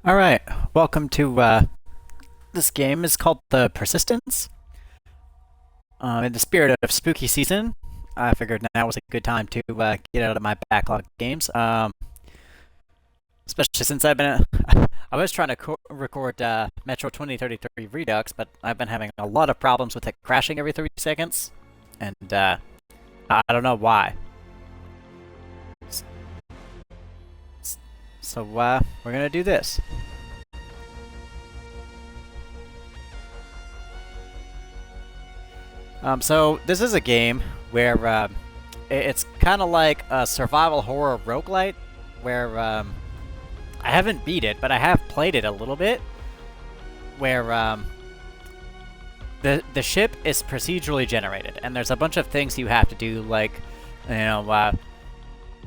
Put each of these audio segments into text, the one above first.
Alright, welcome to this game. Is called The Persistence. In the spirit of spooky season, I figured now was a good time to get out of my backlog games. Especially since I've been. I was trying to record Metro 2033 Redux, but I've been having a lot of problems with it crashing every 3 seconds. And I don't know why. So we're gonna do this. So this is a game where it's kind of like a survival horror roguelite, where I haven't beat it, but I have played it a little bit, where the ship is procedurally generated, and there's a bunch of things you have to do, like,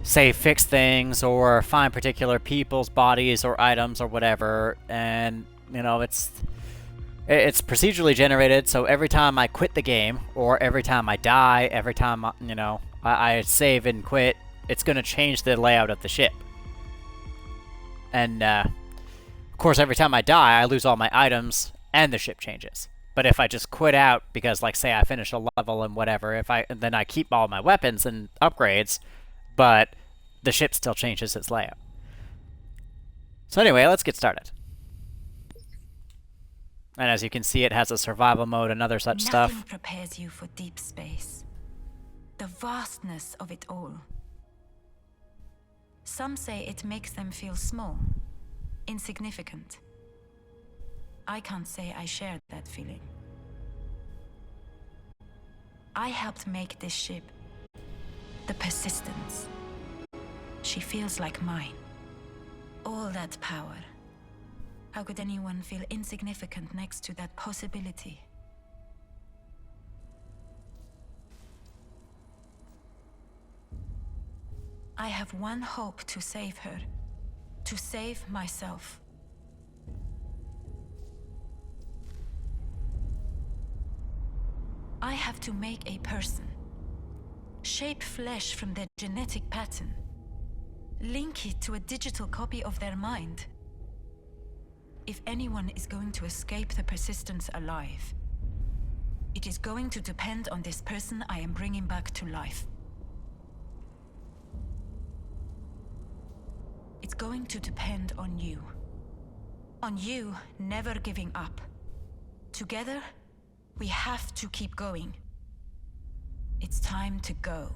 say fix things or find particular people's bodies or items or whatever, and it's procedurally generated, so every time I quit the game, or every time I die, every time, I save and quit, it's going to change the layout of the ship. And, of course, every time I die, I lose all my items, and the ship changes. But if I just quit out, because, like, say I finish a level and whatever, then I keep all my weapons and upgrades, but the ship still changes its layout. So anyway, let's get started. And as you can see, it has a survival mode and other such stuff. Nothing prepares you for deep space. The vastness of it all. Some say it makes them feel small, insignificant. I can't say I shared that feeling. I helped make this ship, the Persistence. She feels like mine. All that power. How could anyone feel insignificant next to that possibility? I have one hope to save her. To save myself. I have to make a person. Shape flesh from their genetic pattern. Link it to a digital copy of their mind. If anyone is going to escape the Persistence alive, it is going to depend on this person I am bringing back to life. It's going to depend on you. On you never giving up. Together, we have to keep going. It's time to go.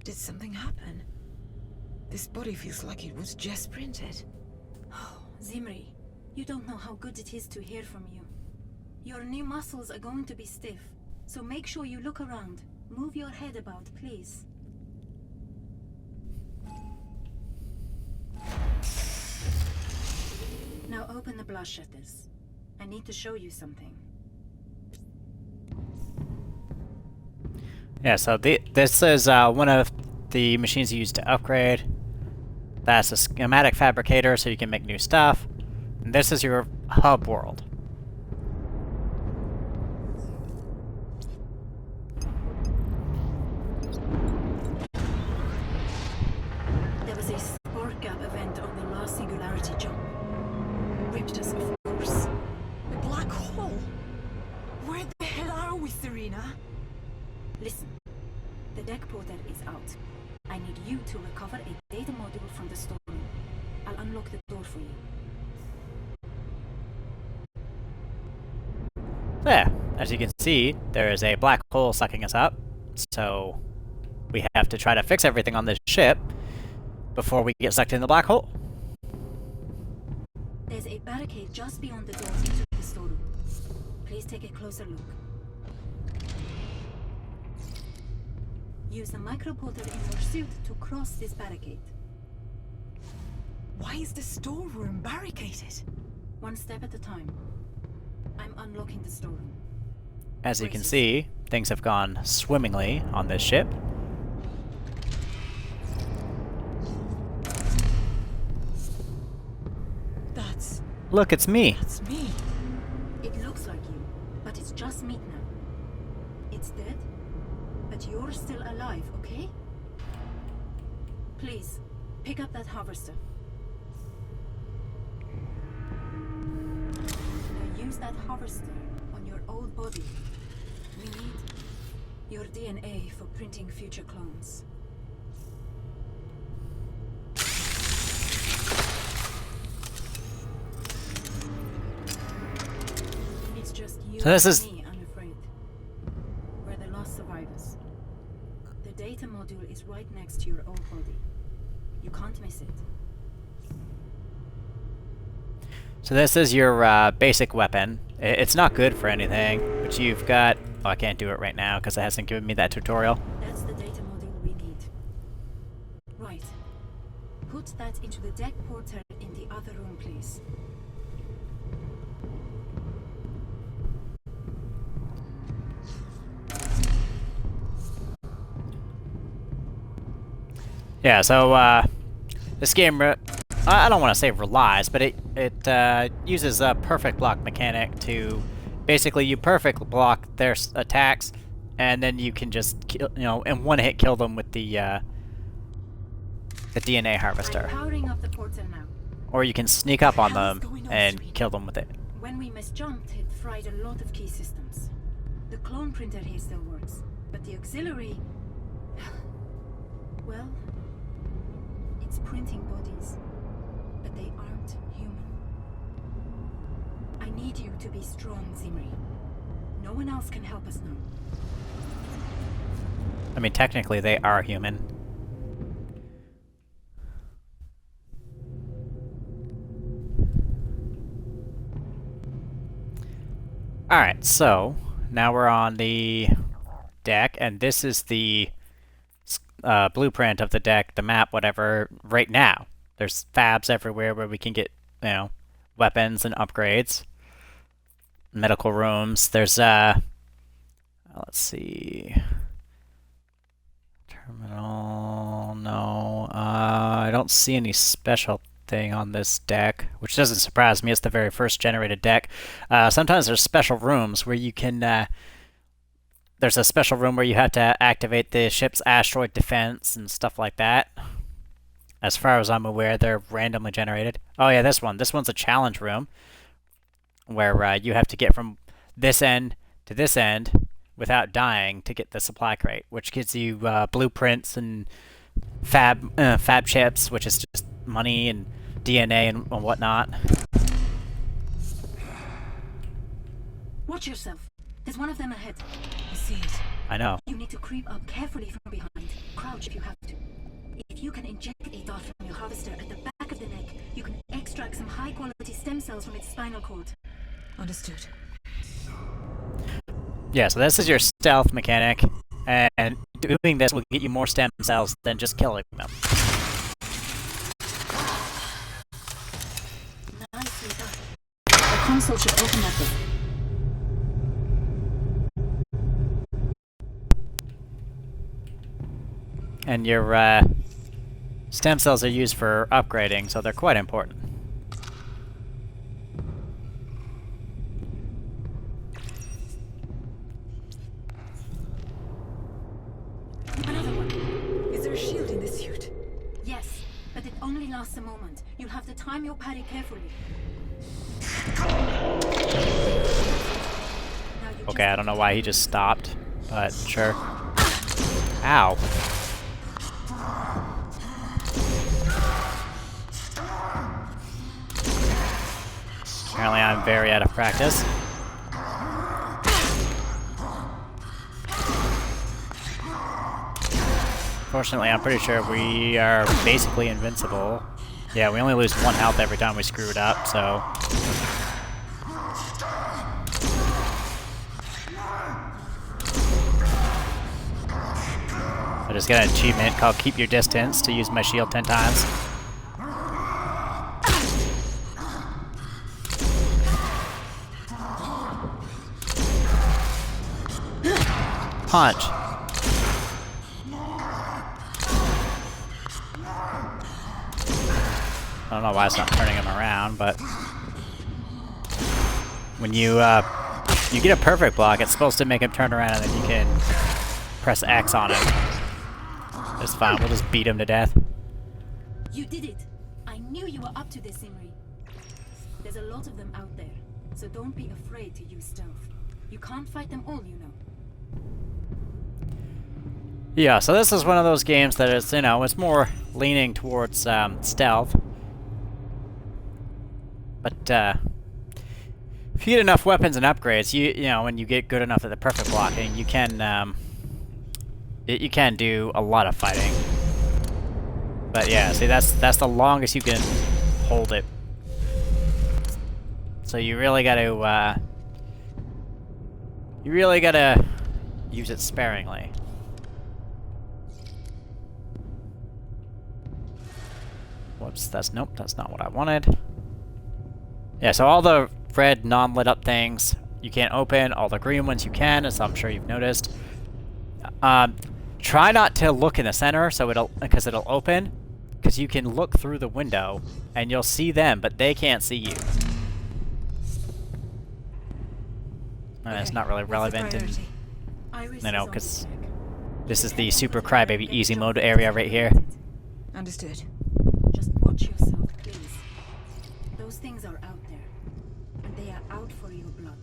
Did something happen? This body feels like it was just printed. Oh, Zimri, you don't know how good it is to hear from you. Your new muscles are going to be stiff, so make sure you look around. Move your head about, please. Now open the blast shutters. I need to show you something. Yeah, so this is one of the machines you use to upgrade. That's a schematic fabricator, so you can make new stuff. And this is your hub world. There was a spark gap event on the last singularity jump. Ripped us, of course. A black hole? Where the hell are we, Serena? Listen, the deck porter is out. I need you to recover a data module from the storeroom. I'll unlock the door for you. There, as you can see, there is a black hole sucking us up. So we have to try to fix everything on this ship before we get sucked in the black hole. There's a barricade just beyond the doors into the storeroom. Please take a closer look. Use the microporter in your suit to cross this barricade. Why is the storeroom barricaded? One step at a time. I'm unlocking the storeroom. As you can see, things have gone swimmingly on this ship. Look, it's me. That's me. It looks like you, but it's just meat now. It's dead, but you're still alive, okay? Please, pick up that harvester. Now use that harvester on your old body. We need your DNA for printing future clones. It's just you So this and is- me, I'm afraid. We're the last survivors. The data module is right next to your old body. You can't miss it. So this is your basic weapon. It's not good for anything, but you've got... Oh, I can't do it right now because it hasn't given me that tutorial. That's the data module we need. Right. Put that into the deck portal in the other room, please. Yeah, so this game, I don't want to say relies, but it uses a perfect block mechanic to basically you perfect block their attacks, and then you can just kill, in one hit kill them with the DNA harvester, I'm powering up the portal now. or you can sneak up on What the hell them is going on, and Serena? kill them with it. When we misjumped, it fried a lot of key systems. The clone printer here still works, but the auxiliary... Well, it's printing bodies, but they aren't human. I need you to be strong, Zimri. No one else can help us now. I mean, technically they are human. Alright, so now we're on the deck, and this is the blueprint of the deck, the map, whatever, right now. There's fabs everywhere where we can get, weapons and upgrades. Medical rooms. There's, let's see... Terminal... No, I don't see any special thing on this deck, which doesn't surprise me. It's the very first generated deck. Sometimes there's special rooms where you can... there's a special room where you have to activate the ship's asteroid defense and stuff like that. As far as I'm aware, they're randomly generated. Oh yeah, this one. This one's a challenge room where you have to get from this end to this end without dying to get the supply crate, which gives you blueprints and fab chips, which is just money and DNA and whatnot. Watch yourself. There's one of them ahead. I see it. I know. You need to creep up carefully from behind. Crouch if you have to. If you can inject a dart from your harvester at the back of the neck, you can extract some high-quality stem cells from its spinal cord. Understood. Yeah, so this is your stealth mechanic, and doing this will get you more stem cells than just killing them. Nicely done. The console should open that door. And your stem cells are used for upgrading, so they're quite important. Another one. Is there a shield in this suit? Yes, but it only lasts a moment. You'll have to time your parry carefully. Now you Okay, I don't know why he just stopped, but sure. Ow. Apparently I'm very out of practice. Fortunately, I'm pretty sure we are basically invincible. Yeah, we only lose 1 health every time we screw it up, so... I just got an achievement called Keep Your Distance to use my shield 10 times. Punch. I don't know why it's not turning him around, but when you you get a perfect block, it's supposed to make him turn around and then you can press X on him. It's fine, we'll just beat him to death. You did it! I knew you were up to this, Zimri. There's a lot of them out there, so don't be afraid to use stealth. You can't fight them all, you know. Yeah, so this is one of those games that is, you know, it's more leaning towards stealth. But if you get enough weapons and upgrades, you know, when you get good enough at the perfect blocking, you can do a lot of fighting. But yeah, see, that's the longest you can hold it. So you really gotta use it sparingly. Whoops, nope, that's not what I wanted. Yeah, so all the red non-lit up things you can't open, all the green ones you can, as I'm sure you've noticed. Try not to look in the center because it'll open, because you can look through the window and you'll see them, but they can't see you. And it's not really relevant, and you know, because this is the super crybaby easy mode area right here. Understood. Just watch yourself, please. Those things are out there, and they are out for your blood.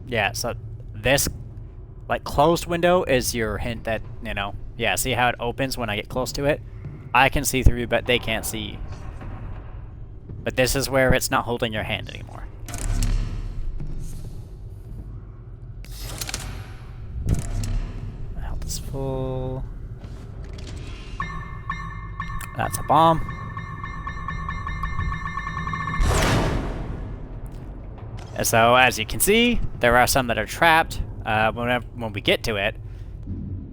Yeah, so this, like, closed window is your hint that, you know, yeah, see how it opens when I get close to it? I can see through, but they can't see. But this is where it's not holding your hand anymore. My health is full. That's a bomb. So, as you can see, there are some that are trapped. When we get to it,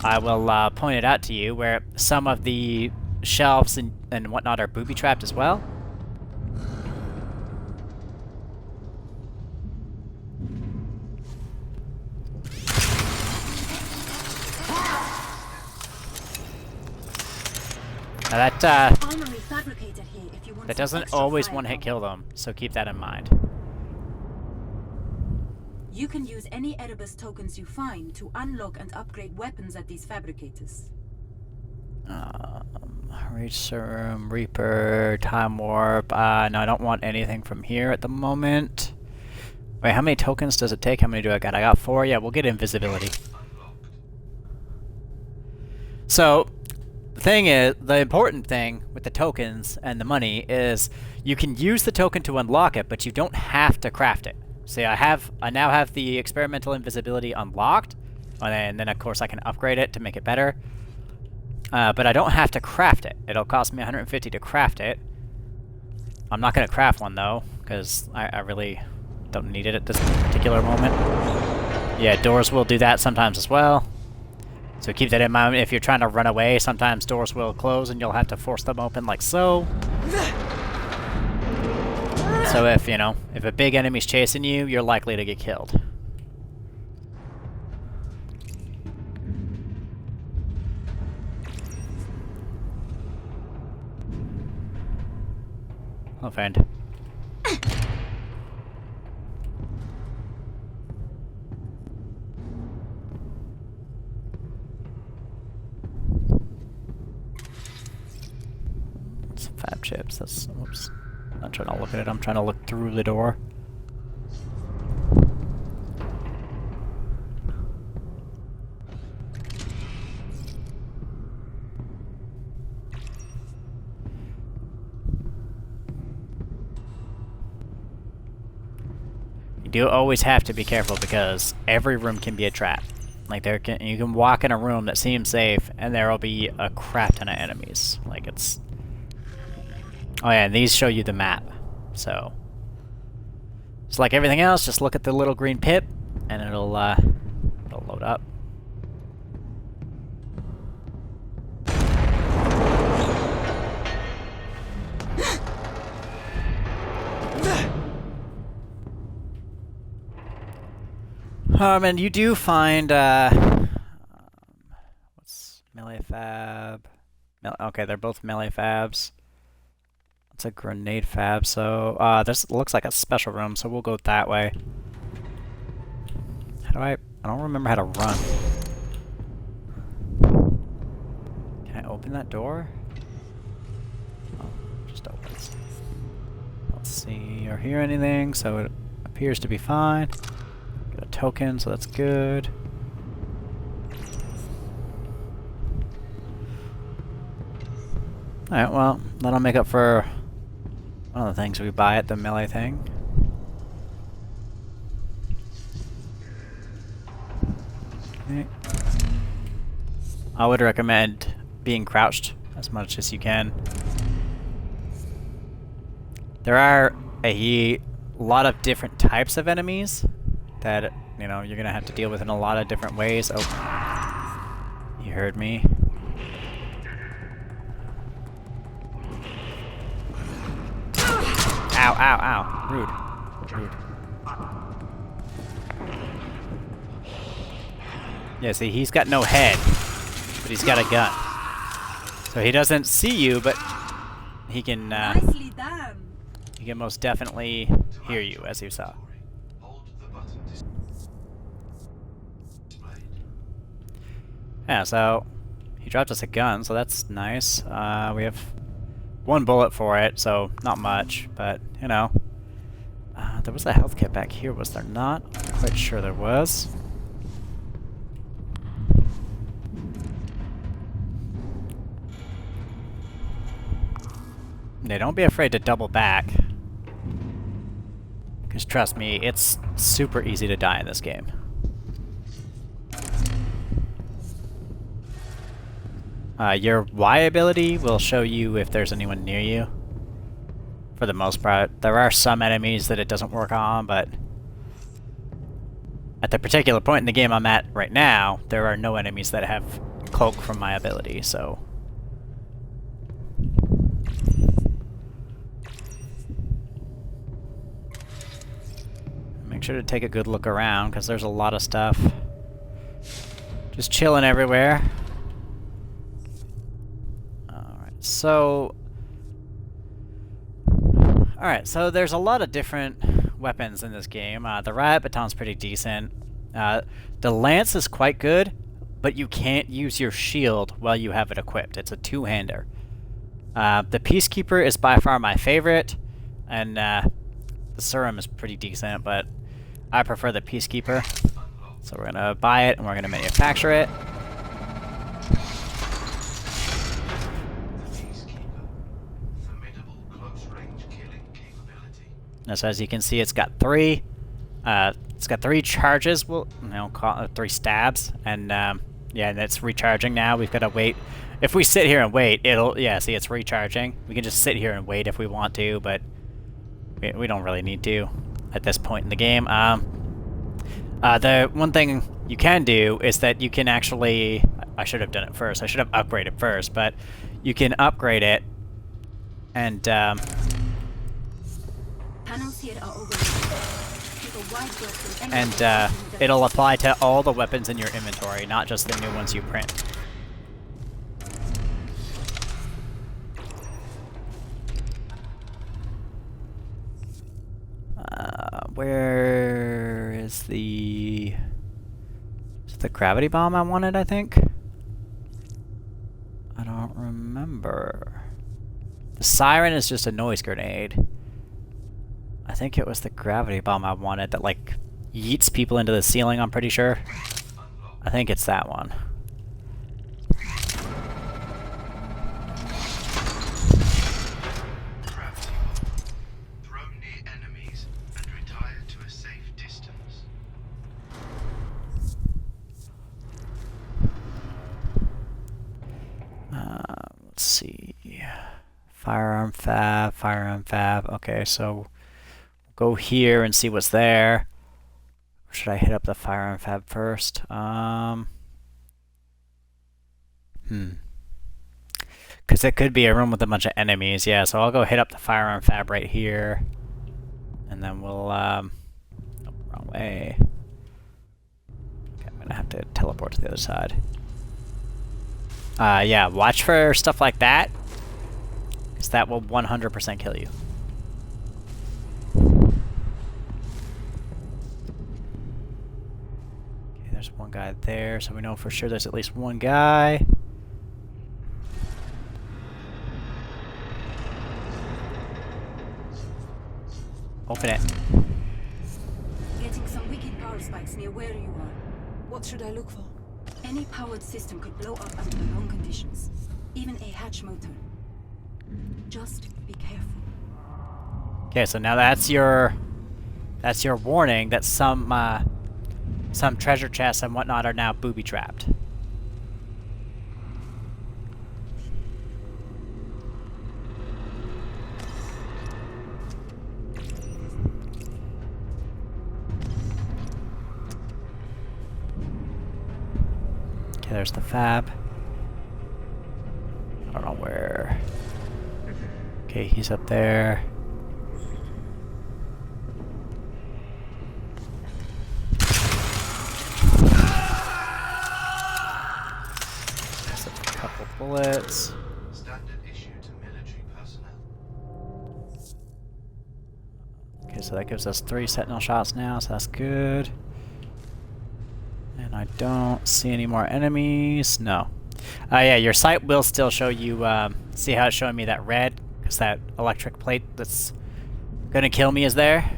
I will point it out to you where some of the shelves and whatnot are booby-trapped as well. Now that doesn't always one-hit kill them, so keep that in mind. You can use any Erebus tokens you find to unlock and upgrade weapons at these fabricators. Reach Serum, Reaper, Time Warp. No, I don't want anything from here at the moment. Wait, how many tokens does it take? How many do I got? I got 4. Yeah, we'll get invisibility. So, the important thing with the tokens and the money is you can use the token to unlock it, but you don't have to craft it. See, I now have the experimental invisibility unlocked, and then of course I can upgrade it to make it better. But I don't have to craft it. It'll cost me 150 to craft it. I'm not going to craft one though, because I really don't need it at this particular moment. Yeah, doors will do that sometimes as well. So keep that in mind. If you're trying to run away, sometimes doors will close and you'll have to force them open like so. So if a big enemy's chasing you, you're likely to get killed. Oh, friend. Some fab chips. That's, oops. I'm not trying to look at it. I'm trying to look through the door. You do always have to be careful because every room can be a trap. Like you can walk in a room that seems safe and there will be a crap ton of enemies. Like it's... Oh yeah, and these show you the map. So just like everything else, just look at the little green pip and it'll load up. And you do find, what's melee fab? Okay, they're both melee fabs. That's a grenade fab, so this looks like a special room, so we'll go that way. How do I don't remember how to run. Can I open that door? Oh, just opens. Let's see or hear anything, so it appears to be fine. Got a token, so that's good. Alright, well, that'll make up for one of the things we buy at the melee thing. Okay. I would recommend being crouched as much as you can. There are a lot of different types of enemies that, you know, you're gonna have to deal with in a lot of different ways. Oh, you heard me. Ow, ow, ow. Rude. Rude. Yeah, see, he's got no head, but he's got a gun. So he doesn't see you, but he can, Nicely done. he can most definitely hear you, as you saw. Yeah, so he dropped us a gun, so that's nice. We have one bullet for it, so not much, but, you know. There was a health kit back here, was there not? I'm quite sure there was. Yeah, don't be afraid to double back. Because trust me, it's super easy to die in this game. Your Y ability will show you if there's anyone near you. For the most part. There are some enemies that it doesn't work on, but at the particular point in the game I'm at right now, there are no enemies that have cloak from my ability, so... Make sure to take a good look around, because there's a lot of stuff just chilling everywhere. So, alright, so there's a lot of different weapons in this game. The riot baton's pretty decent. The lance is quite good, but you can't use your shield while you have it equipped. It's a two-hander. The Peacekeeper is by far my favorite, and the Serum is pretty decent, but I prefer the Peacekeeper. So we're gonna buy it, and we're gonna manufacture it. So as you can see, it's got three charges. Well, you know, call it 3 stabs, and yeah, and it's recharging now. We've got to wait. If we sit here and wait, it'll see it's recharging. We can just sit here and wait if we want to, but we don't really need to at this point in the game. The one thing you can do is that you can actually. I should have done it first. I should have upgraded first, but you can upgrade it, and. Panels here are overloaded. Keep a wide berth from any And it'll apply to all the weapons in your inventory, not just the new ones you print. Where is the... Is it the gravity bomb I wanted, I think? I don't remember. The siren is just a noise grenade. I think it was the gravity bomb I wanted that, like, yeets people into the ceiling, I'm pretty sure. I think it's that one. Throw near enemies and retire to a safe distance. Let's see. Firearm fab, firearm fab. Okay, so... Go here and see what's there. Or should I hit up the firearm fab first? Because it could be a room with a bunch of enemies. Yeah, so I'll go hit up the firearm fab right here. And then we'll, oh, wrong way. Okay, I'm gonna have to teleport to the other side. Yeah, watch for stuff like that. So that will 100% kill you. Okay, there's one guy there, so we know for sure there's at least one guy. Open it. Getting some wicked power spikes near where you are. What should I look for? Any powered system could blow up under the wrong conditions. Even a hatch motor. Just be careful. Okay, so now that's your warning that some treasure chests and whatnot are now booby trapped. Okay, there's the fab. I don't know where. Okay, he's up there. Just a couple bullets. Standard issue to military personnel. Okay, so that gives us 3 sentinel shots now, so that's good. And I don't see any more enemies. No. Yeah, your sight will still show you, see how it's showing me that red? Because that electric plate that's gonna kill me is there.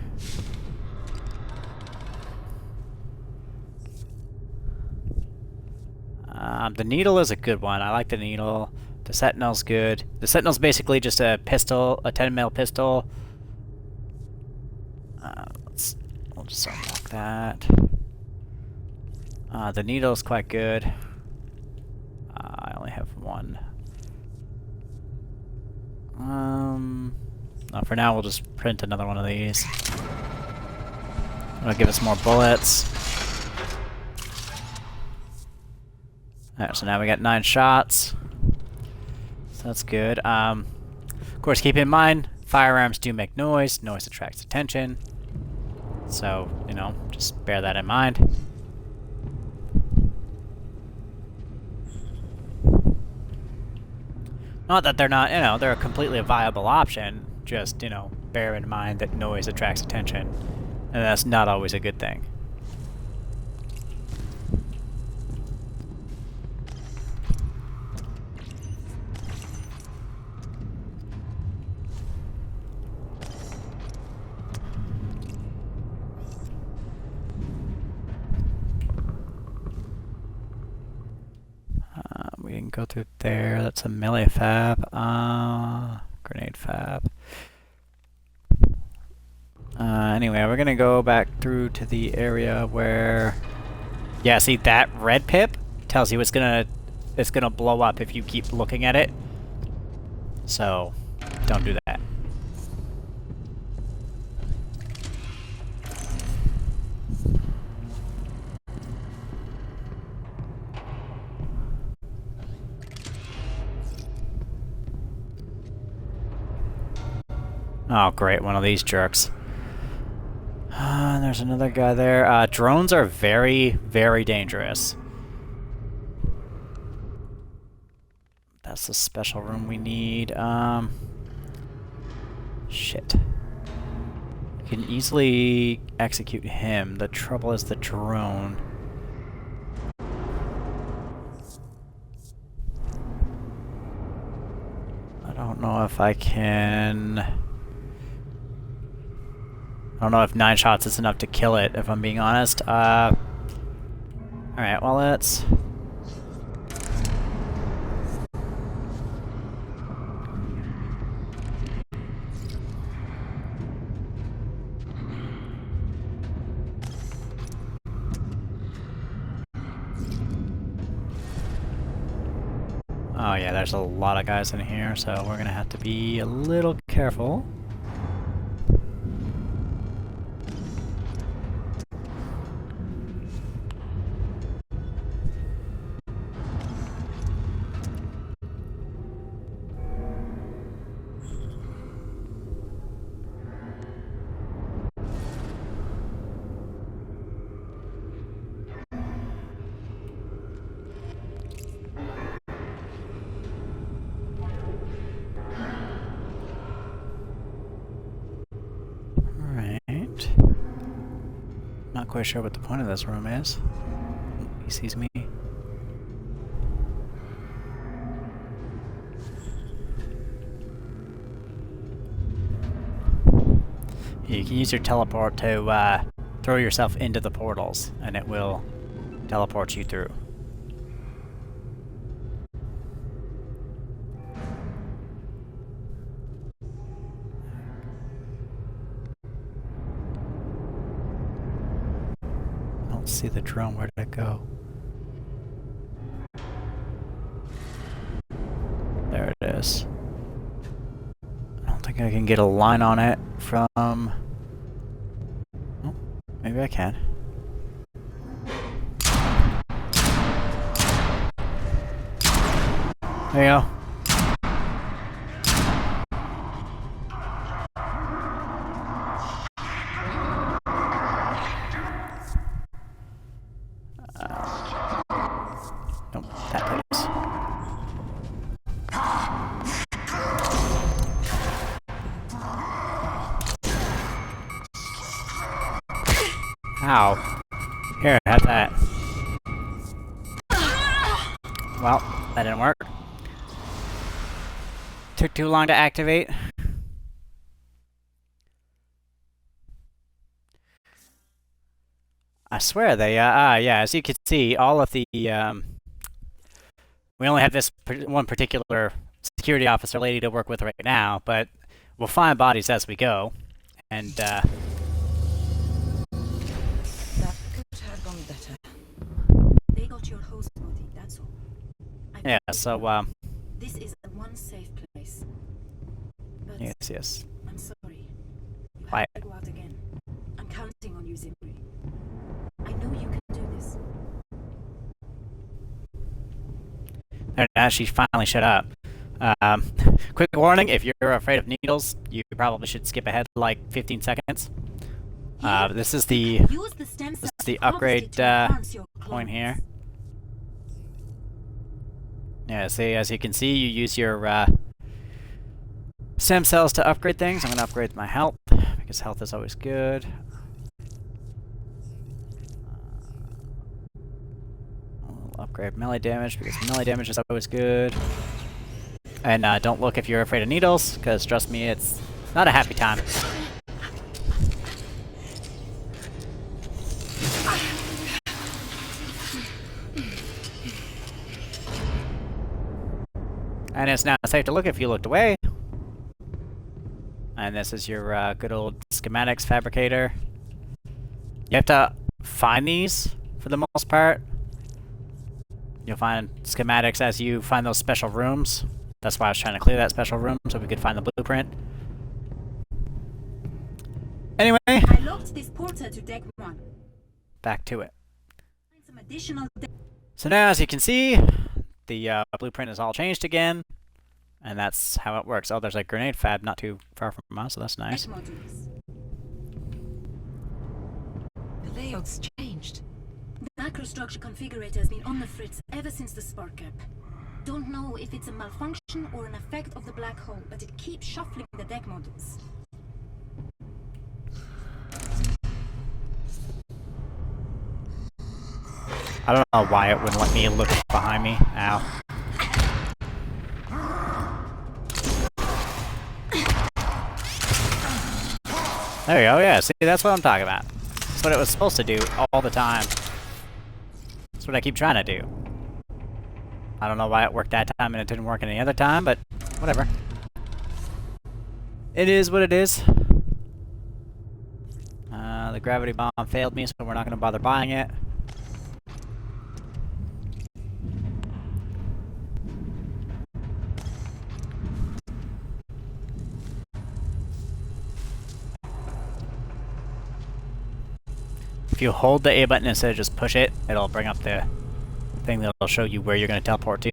The needle is a good one. I like the needle. The sentinel's good. The sentinel's basically just a pistol, a 10mm pistol. We'll just unlock that. The needle's quite good. I only have one. No, for now we'll just print another one of these. It'll give us more bullets. Alright, so now we got 9 shots. So that's good. Of course, keep in mind, firearms do make noise. Noise attracts attention. So, you know, just bear that in mind. Not that they're not, you know, they're a completely viable option. Just, you know, bear in mind that noise attracts attention. And that's not always a good thing. We didn't go through there. That's a melee fab. Grenade fab. Anyway, we're gonna go back through to the area where... Yeah, see that red pip tells you it's gonna blow up if you keep looking at it. So, don't do that. Oh, great, one of these jerks. There's another guy there. Drones are very, very dangerous. That's the special room we need. Shit. You can easily execute him. The trouble is the drone. I don't know if I can... I don't know if 9 shots is enough to kill it, if I'm being honest. Alright, well, let's... Oh yeah, there's a lot of guys in here, so we're gonna have to be a little careful. quite sure what the point of this room is. He sees me. You can use your teleport to throw yourself into the portals, and it will teleport you through. I don't see the drone. Where did it go? There it is. I don't think I can get a line on it from... Oh, maybe I can. There you go. Nope, that place. Ow. Here, have that. Well, that didn't work. Took too long to activate. I swear they, yeah, as you can see, all of the, we only have this one particular security officer lady to work with right now, but we'll find bodies as we go, and, That could have gone better. They got your host body, that's all. yeah, so, This is one safe place. But yes. I'm sorry. You Why? have to go out again. I'm counting on you, Zimri. I know you can do this. And now she finally shut up. Quick warning, if you're afraid of needles, you probably should skip ahead like 15 seconds. This is the Use the stem cells the harvested upgrade to enhance your point clones. here. Yeah, see, as you can see, you use your stem cells to upgrade things. I'm going to upgrade my health, because health is always good. I'll upgrade melee damage, because melee damage is always good. And don't look if you're afraid of needles, because trust me, it's not a happy time. And it's now safe to look if you looked away. And this is your good old schematics fabricator. You have to find these for the most part. You'll find schematics as you find those special rooms. That's why I was trying to clear that special room so we could find the blueprint. Anyway, I locked this portal to deck 1. back to it. Find some additional So now, as you can see, the blueprint is all changed again. And that's how it works. Oh, there's a grenade fab not too far from us, so that's nice. deck modules. The layout's changed. The macrostructure configurator has been on the fritz ever since the spark gap. Don't know if it's a malfunction or an effect of the black hole, but it keeps shuffling the deck modules. I don't know why it wouldn't let me look behind me. Ow. There we go, yeah, see, that's what I'm talking about. That's what it was supposed to do all the time. That's what I keep trying to do. I don't know why it worked that time and it didn't work any other time, but whatever. It is what it is. The gravity bomb failed me, so we're not going to bother buying it. If you hold the A button instead of just push it, it'll bring up the thing that'll show you where you're going to teleport to.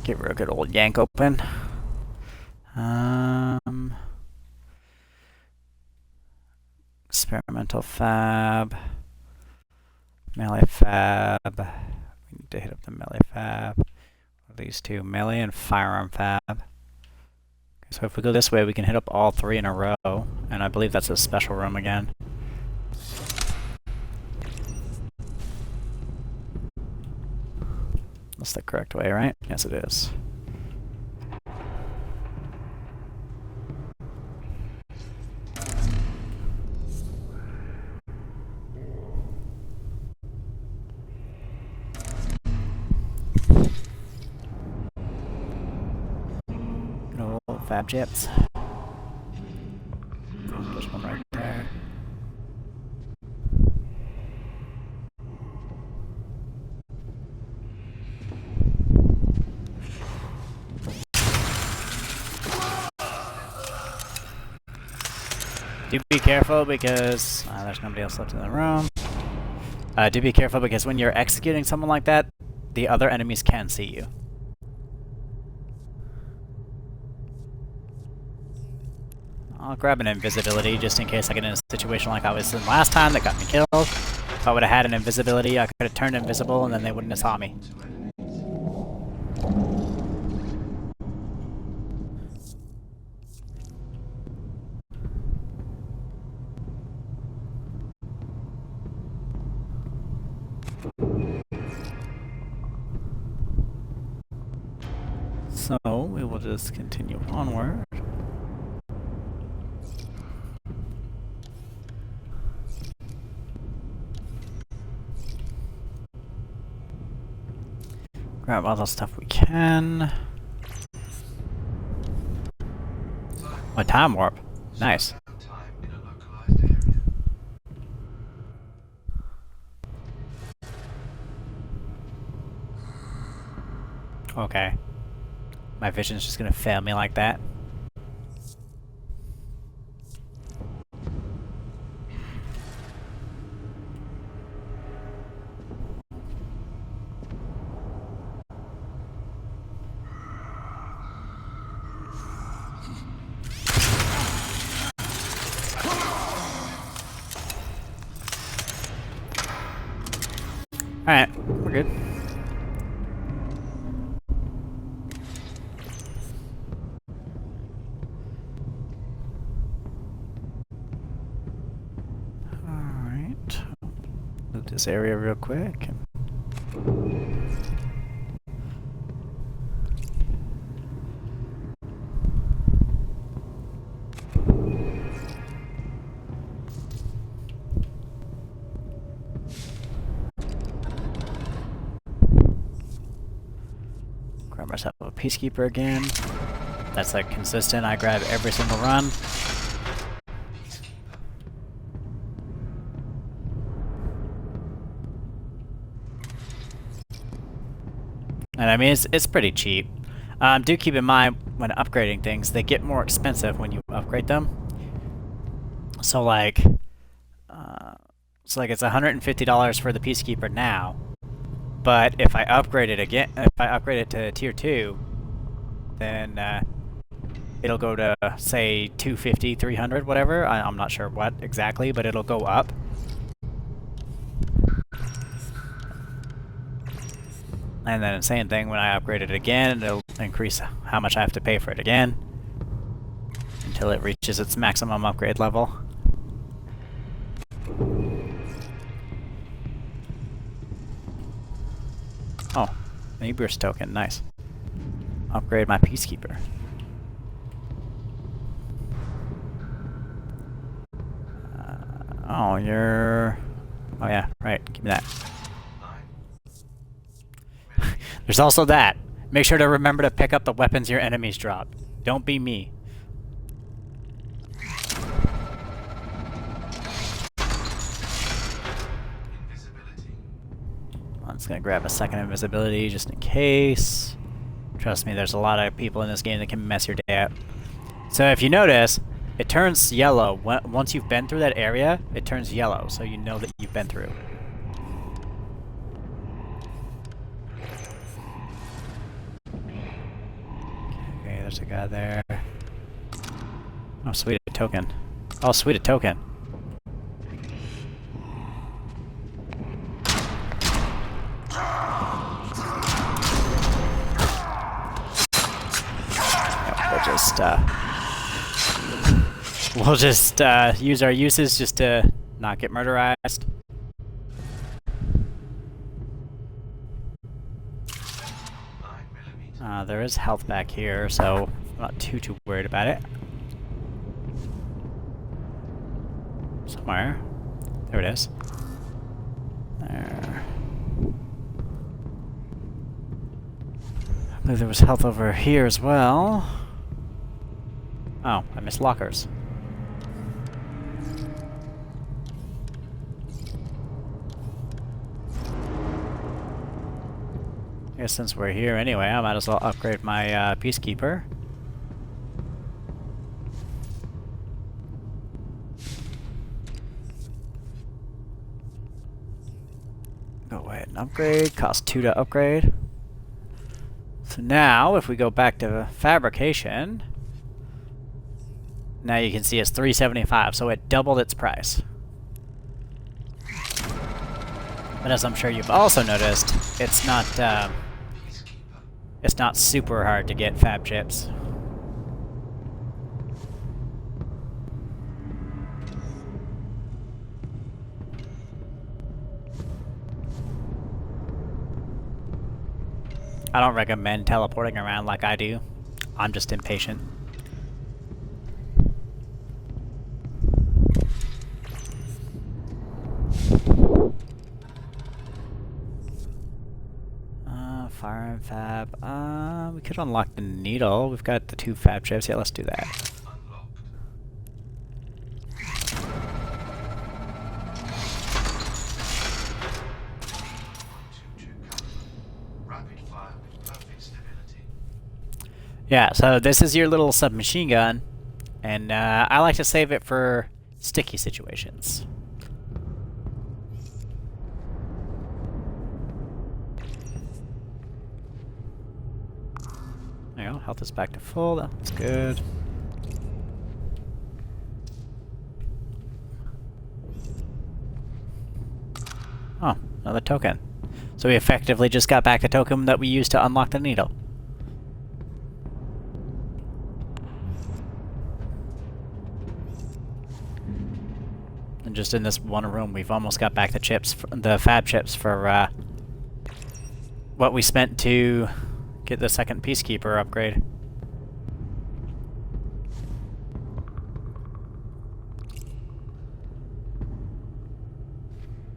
Give her a good old yank open. Experimental fab. Melee fab. We need to hit up the melee fab. These two, melee and firearm fab. Okay, so if we go this way, we can hit up all three in a row, and I believe that's a special room again. That's the correct way, right? Yes, it is. Good old fab jets. There's one right there. Do be careful because there's nobody else left in the room. Do be careful because when you're executing someone like that, the other enemies can see you. I'll grab an invisibility just in case I get in a situation like I was in last time that got me killed. If I would have had an invisibility, I could have turned invisible and then they wouldn't have saw me. So, we will just continue onward. Grab all the stuff we can. A time warp. Nice. Time in a localized area. Okay. My vision's just gonna fail me like that. Alright, we're good. Alright. Loot this area real quick. Grab myself a Peacekeeper again. That's like consistent. I grab every single run. And I mean, it's pretty cheap. Do keep in mind when upgrading things, they get more expensive when you upgrade them. So like, it's $150 for the Peacekeeper now. But if I upgrade it again, if I upgrade it to tier 2, then it'll go to say 250, 300, whatever. I'm not sure what exactly, but it'll go up. And then same thing when I upgrade it again, it'll increase how much I have to pay for it again until it reaches its maximum upgrade level. Oh, an Ebrus token, nice. Upgrade my Peacekeeper. Oh, you're... Oh yeah, right, give me that. There's also that. Make sure to remember to pick up the weapons your enemies drop. Don't be me. Invisibility. I'm just gonna grab a second invisibility just in case. Trust me, there's a lot of people in this game that can mess your day up. So if you notice, it turns yellow. Once you've been through that area, it turns yellow, so you know that you've been through. Okay, there's a guy there. Oh, sweet, a token. Oh, sweet, a token. use our uses just to not get murderized. There is health back here, so I'm not too worried about it. Somewhere. There it is. There. I believe there was health over here as well. Oh, I missed lockers. I guess since we're here anyway, I might as well upgrade my Peacekeeper. Go ahead and upgrade. Cost 2 to upgrade. So now, if we go back to fabrication, now you can see it's $375, so it doubled its price. But as I'm sure you've also noticed, it's not super hard to get fab chips. I don't recommend teleporting around like I do. I'm just impatient. Fire and fab. We could unlock the needle. We've got the 2 fab chips. Yeah, let's do that. Yeah, so this is your little submachine gun, and I like to save it for sticky situations. There you go, health is back to full, that's good. Oh, another token. So we effectively just got back the token that we used to unlock the needle. And just in this one room, we've almost got back the chips, the fab chips for what we spent to get the second Peacekeeper upgrade.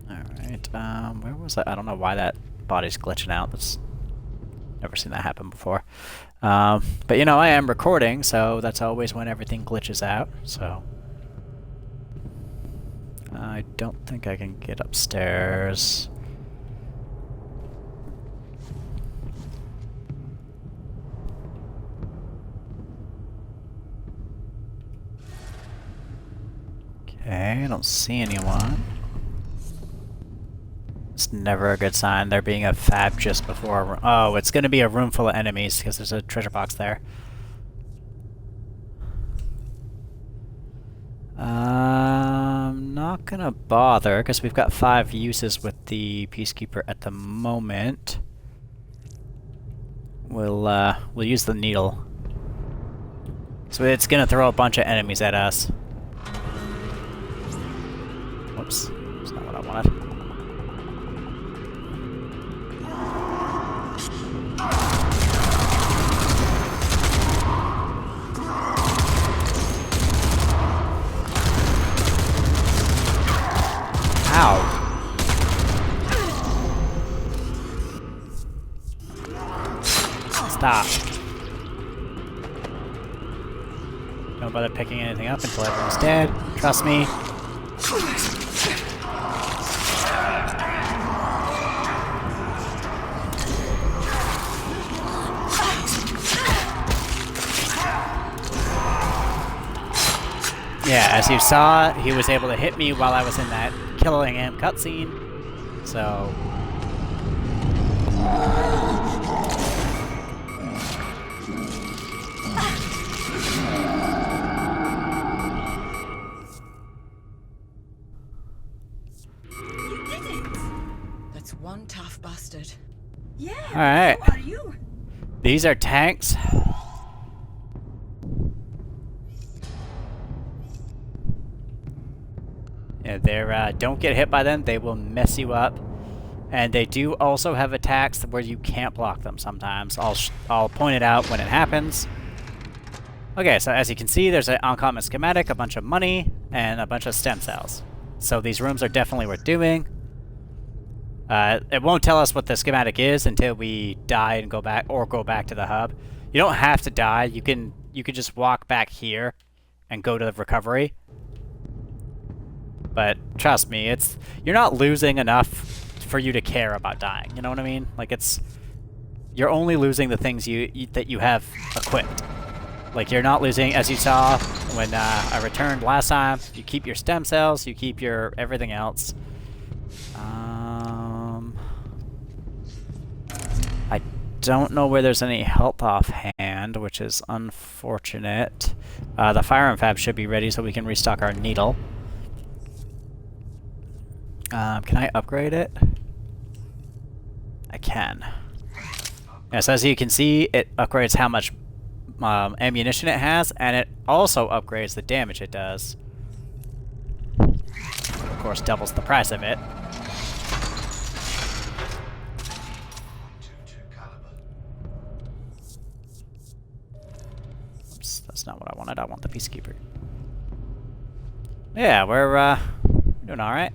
Alright, where was that? I don't know why that body's glitching out. That's never seen that happen before. But you know, I am recording, so that's always when everything glitches out, so... I don't think I can get upstairs. Okay, I don't see anyone. It's never a good sign, there being a fab just before a room. Oh, it's gonna be a room full of enemies because there's a treasure box there. I'm not gonna bother because we've got 5 uses with the Peacekeeper at the moment. We'll use the needle. So it's gonna throw a bunch of enemies at us. Whoops, that's not what I wanted. Ow. Stop. Don't bother picking anything up until everyone's dead. Trust me. Yeah, as you saw, he was able to hit me while I was in that killing him cutscene, so... You did it! That's one tough bastard. Yeah, Alright. who are you? These are tanks. Yeah, they're don't get hit by them. They will mess you up. And they do also have attacks where you can't block them sometimes. I'll point it out when it happens. Okay, so as you can see, there's an uncommon schematic, a bunch of money, and a bunch of stem cells. So these rooms are definitely worth doing. It won't tell us what the schematic is until we die and go back to the hub. You don't have to die. You can just walk back here and go to the recovery. But trust me, you're not losing enough for you to care about dying. You know what I mean? Like you're only losing the things that you have equipped. Like you're not losing, as you saw when I returned last time. You keep your stem cells, you keep your everything else. I don't know where there's any health offhand, which is unfortunate. The firearm fab should be ready so we can restock our needle. Can I upgrade it? I can. Yes, as you can see, it upgrades how much ammunition it has, and it also upgrades the damage it does. Of course, doubles the price of it. Oops, that's not what I wanted. I want the Peacekeeper. Yeah, we're doing all right.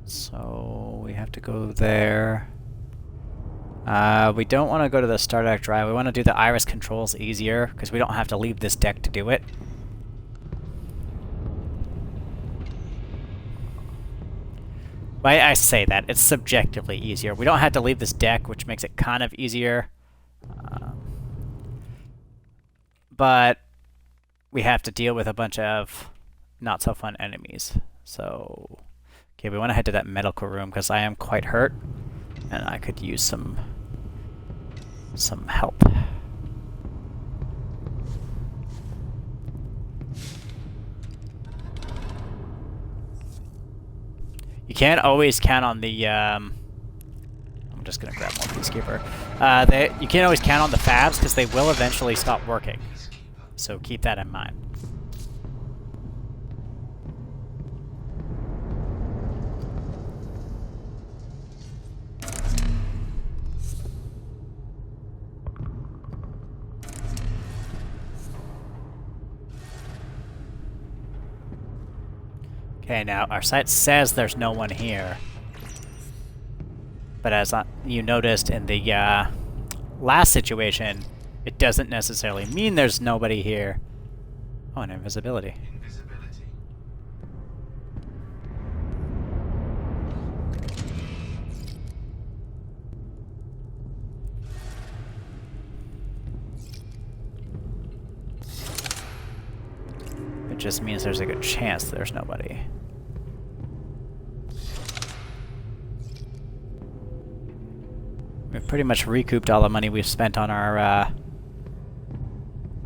So we have to go there. We don't want to go to the Star Deck Drive. We want to do the Iris controls easier because we don't have to leave this deck to do it. I say that. It's subjectively easier. We don't have to leave this deck, which makes it kind of easier. But we have to deal with a bunch of not-so-fun enemies. So, okay, we want to head to that medical room because I am quite hurt, and I could use some help. You can't always count on the, I'm just gonna grab more Peacekeeper. You can't always count on the fabs because they will eventually stop working. So keep that in mind. Okay, now our site says there's no one here. But as you noticed in the last situation, it doesn't necessarily mean there's nobody here. Oh, and invisibility. Invisibility. It just means there's a good chance there's nobody. We've pretty much recouped all the money we've spent on our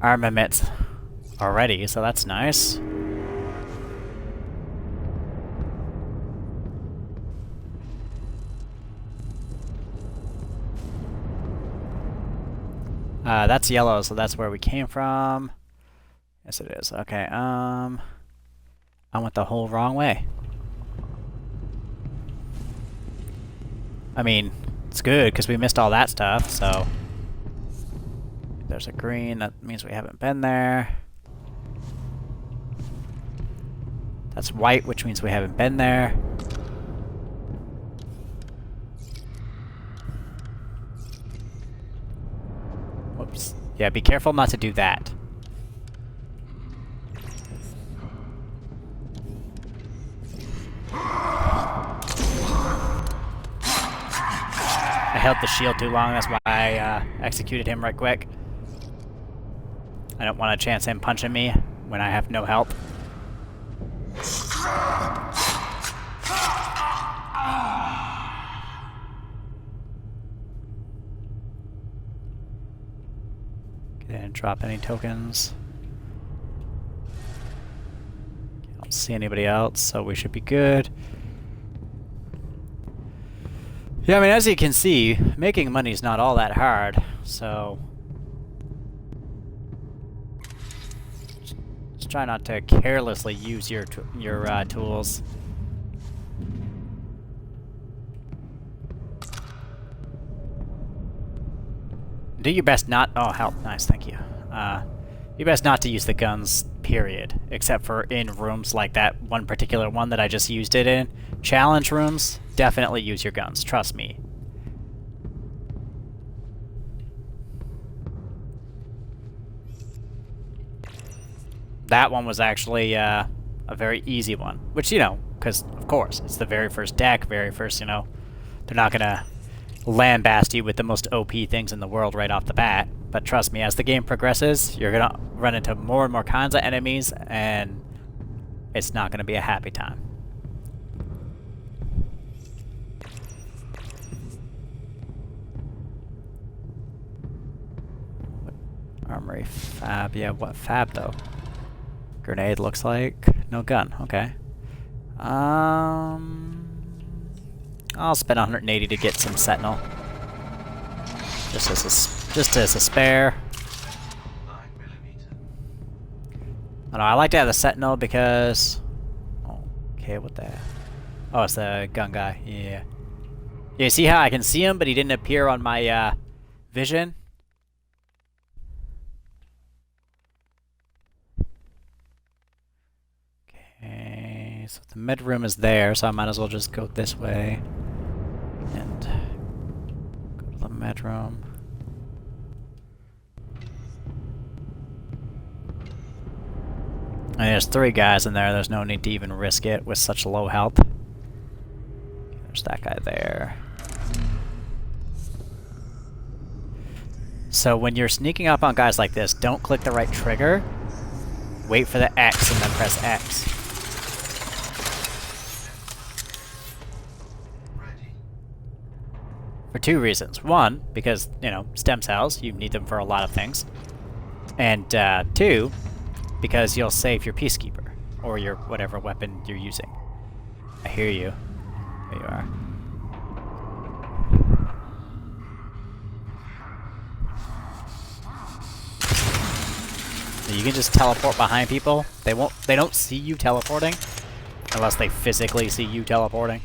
armaments already, so that's nice. That's yellow, so that's where we came from. Yes, it is. Okay, I went the whole wrong way. I mean, it's good, because we missed all that stuff, so... There's a green, that means we haven't been there. That's white, which means we haven't been there. Whoops. Yeah, be careful not to do that. I held the shield too long, that's why I executed him right quick. I don't want to chance him punching me when I have no help. Didn't drop any tokens. I don't see anybody else, so we should be good. Yeah, I mean, as you can see, making money is not all that hard, so... Just try not to carelessly use your tools. Do your best not. Oh, help! Nice, thank you. You best not to use the guns. Period. Except for in rooms like that one particular one that I just used it in. Challenge rooms. Definitely use your guns. Trust me. That one was actually a very easy one, which, you know, because, of course, it's the very first deck, very first, you know, they're not going to lambast you with the most OP things in the world right off the bat. But trust me, as the game progresses, you're going to run into more and more kinds of enemies, and it's not going to be a happy time. Armory fab, yeah, what fab though? Grenade looks like. No gun, okay. I'll spend 180 to get some Sentinel. Just as a spare. 9mm. I don't know, I like to have the Sentinel because... Okay, what the... Oh, it's the gun guy, yeah. Yeah, you see how I can see him, but he didn't appear on my vision? Okay, so the mid room is there, so I might as well just go this way. And go to the mid room. And there's 3 guys in there, there's no need to even risk it with such low health. There's that guy there. So when you're sneaking up on guys like this, don't click the right trigger. Wait for the X and then press X. Ready. For 2 reasons. 1, because, you know, stem cells, you need them for a lot of things. And 2, because you'll save your Peacekeeper, or your whatever weapon you're using. I hear you. There you are. So you can just teleport behind people. They don't see you teleporting, unless they physically see you teleporting.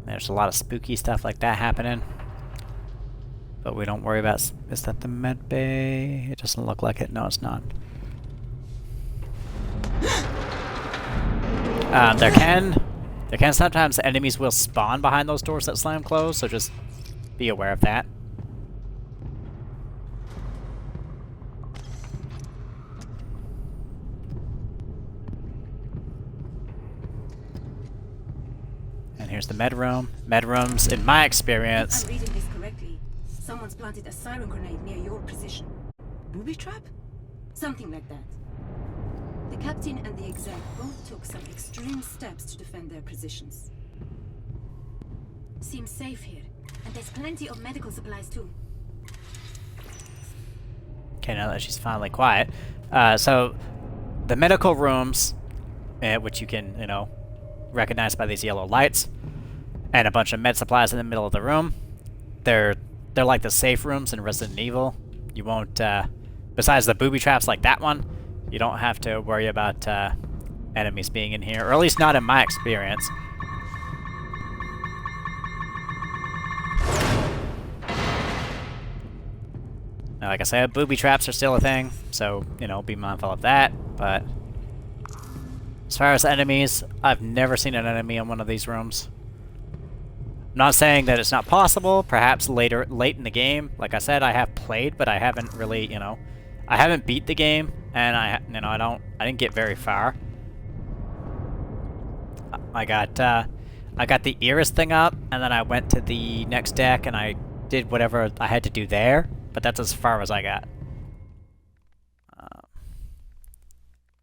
There's a lot of spooky stuff like that happening. But we don't worry about... Is that the med bay? It doesn't look like it. No, it's not. There can sometimes enemies will spawn behind those doors that slam closed, so just be aware of that. And here's the med room. Med rooms, in my experience... I'm reading this correctly. Someone's planted a siren grenade near your position. Booby trap? Something like that. The captain and the exec both took some extreme steps to defend their positions. Seems safe here, and there's plenty of medical supplies too. Okay, now that she's finally quiet. So, the medical rooms, which you can, you know, recognize by these yellow lights, and a bunch of med supplies in the middle of the room. They're like the safe rooms in Resident Evil. You won't, besides the booby traps like that one, you don't have to worry about enemies being in here, or at least not in my experience. Now, like I said, booby traps are still a thing, so, you know, be mindful of that, but as far as enemies, I've never seen an enemy in one of these rooms. I'm not saying that it's not possible, perhaps late in the game. Like I said, I have played, but I haven't really, you know, I haven't beat the game, and I didn't get very far. I got the Iris thing up, and then I went to the next deck, and I did whatever I had to do there, but that's as far as I got.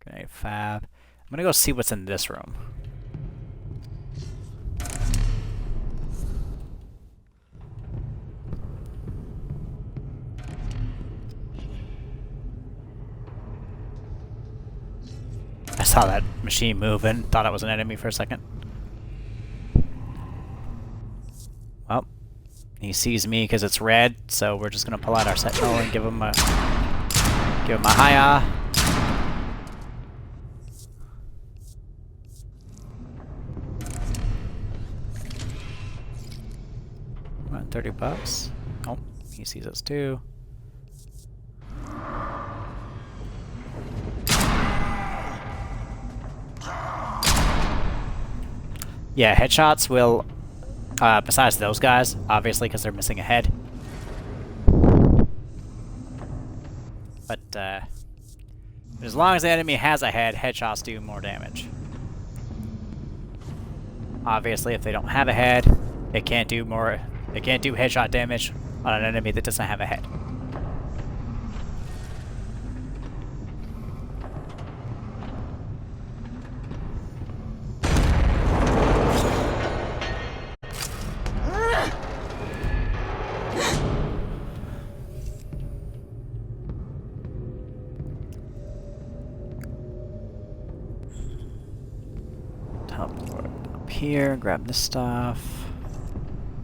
Grenade fab. I'm gonna go see what's in this room. I saw that machine move and thought it was an enemy for a second. Oh, he sees me because it's red, so we're just gonna pull out our sentinel and give him a hiya. About $30. Oh, he sees us too. Yeah, headshots will, besides those guys, obviously, because they're missing a head. But as long as the enemy has a head, headshots do more damage. Obviously, if they don't have a head, it can't do headshot damage on an enemy that doesn't have a head. Up here, grab this stuff.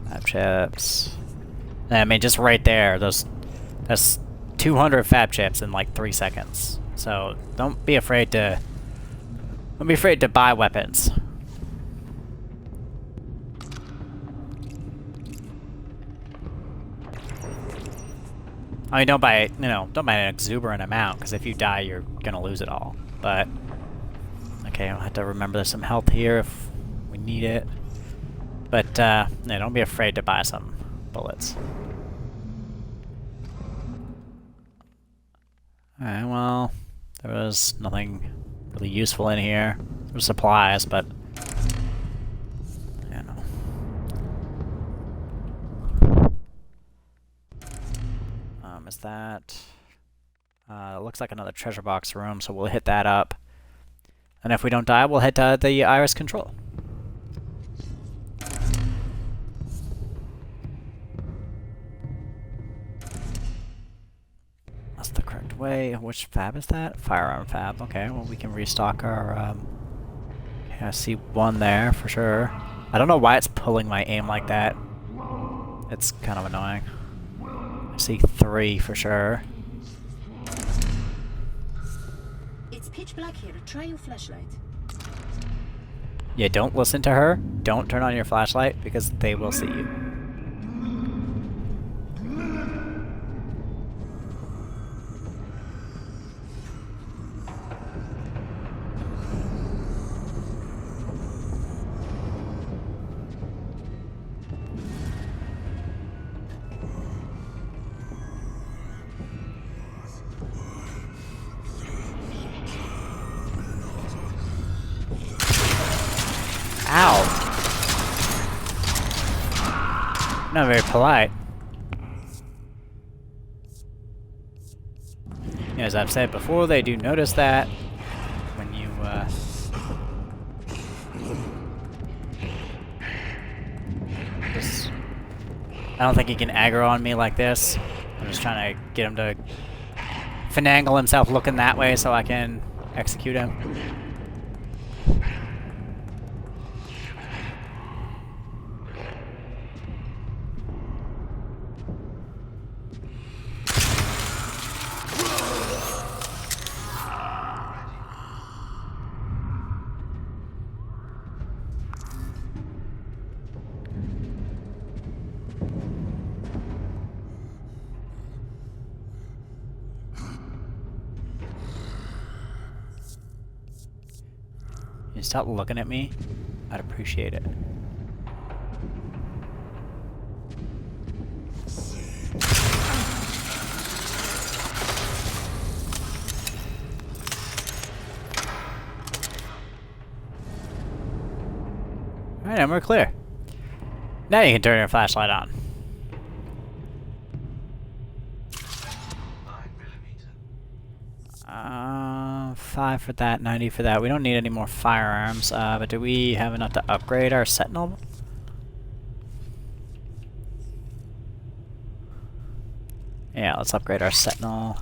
Fab chips. I mean, just right there, that's 200 fab chips in like 3 seconds. So don't be afraid to buy weapons. I mean, don't buy an exuberant amount, because if you die, you're gonna lose it all. But okay, I'll have to remember there's some health here if we need it. But yeah, don't be afraid to buy some bullets. Alright, well, there was nothing really useful in here. There were supplies, but I don't know. Is that? It looks like another treasure box room, so we'll hit that up. And if we don't die, we'll head to the Iris Control. That's the correct way. Which fab is that? Firearm fab. Okay, well we can restock our, yeah, I see one there for sure. I don't know why it's pulling my aim like that. It's kind of annoying. I see 3 for sure. It's pitch black here. Try your flashlight. Yeah, don't listen to her. Don't turn on your flashlight because they will see you. Ow! Not very polite. As I've said before, they do notice that when you, I don't think he can aggro on me like this. I'm just trying to get him to finagle himself looking that way so I can execute him. You stop looking at me, I'd appreciate it. Alright, and we're clear. Now you can turn your flashlight on. 5 for that, 90 for that. We don't need any more firearms, but do we have enough to upgrade our Sentinel? Yeah, let's upgrade our Sentinel.